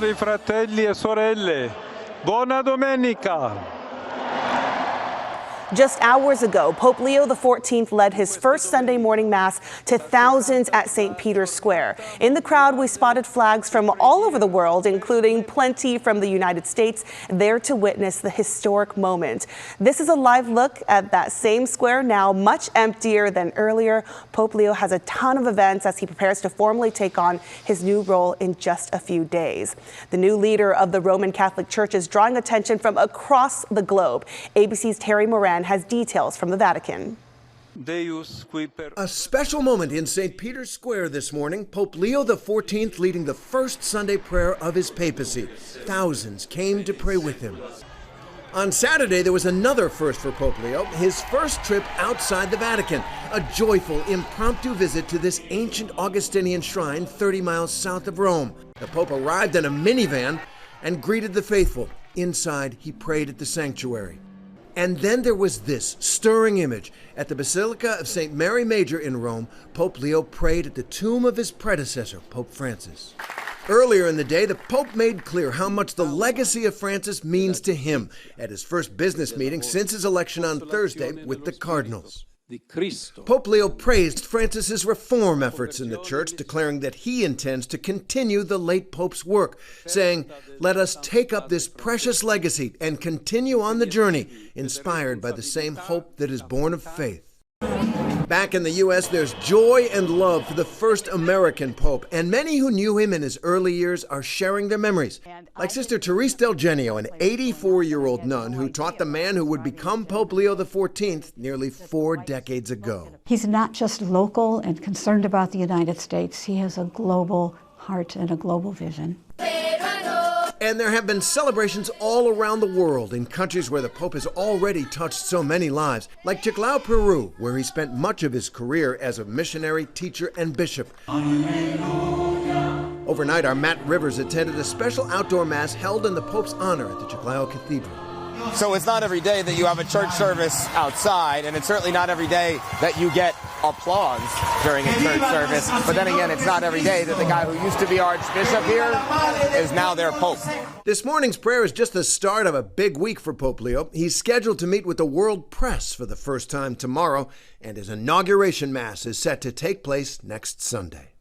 Fratelli e sorelle, buona domenica! Just hours ago, Pope Leo XIV led his first Sunday morning mass to thousands at St. Peter's Square. In the crowd, we spotted flags from all over the world, including plenty from the United States, there to witness the historic moment. This is a live look at that same square, now much emptier than earlier. Pope Leo has a ton of events as he prepares to formally take on his new role in just a few days. The new leader of the Roman Catholic Church is drawing attention from across the globe. ABC's Terry Moran has details from the Vatican. A special moment in St. Peter's Square this morning. Pope Leo XIV leading the first Sunday prayer of his papacy. Thousands came to pray with him. On Saturday, there was another first for Pope Leo, his first trip outside the Vatican, a joyful, impromptu visit to this ancient Augustinian shrine 30 miles south of Rome. The Pope arrived in a minivan and greeted the faithful. Inside, he prayed at the sanctuary. And then there was this stirring image. At the Basilica of St. Mary Major in Rome, Pope Leo prayed at the tomb of his predecessor, Pope Francis. Earlier in the day, the Pope made clear how much the legacy of Francis means to him at his first business meeting since his election on Thursday with the cardinals. Pope Leo praised Francis's reform efforts in the church, declaring that he intends to continue the late Pope's work, saying, "Let us take up this precious legacy and continue on the journey, inspired by the same hope that is born of faith." Back in the U.S., there's joy and love for the first American Pope, and many who knew him in his early years are sharing their memories. Like Sister Therese Del Genio, an 84-year-old nun who taught the man who would become Pope Leo XIV nearly 4 decades ago. He's not just local and concerned about the United States. He has a global heart and a global vision. And there have been celebrations all around the world in countries where the Pope has already touched so many lives, like Chiclao, Peru, where he spent much of his career as a missionary, teacher, and bishop. Overnight, our Matt Rivers attended a special outdoor mass held in the Pope's honor at the Chiclao Cathedral. So it's not every day that you have a church service outside, and it's certainly not every day that you get applause during a church service. But then again, it's not every day that the guy who used to be Archbishop here is now their Pope. This morning's prayer is just the start of a big week for Pope Leo. He's scheduled to meet with the world press for the first time tomorrow, and his inauguration mass is set to take place next Sunday.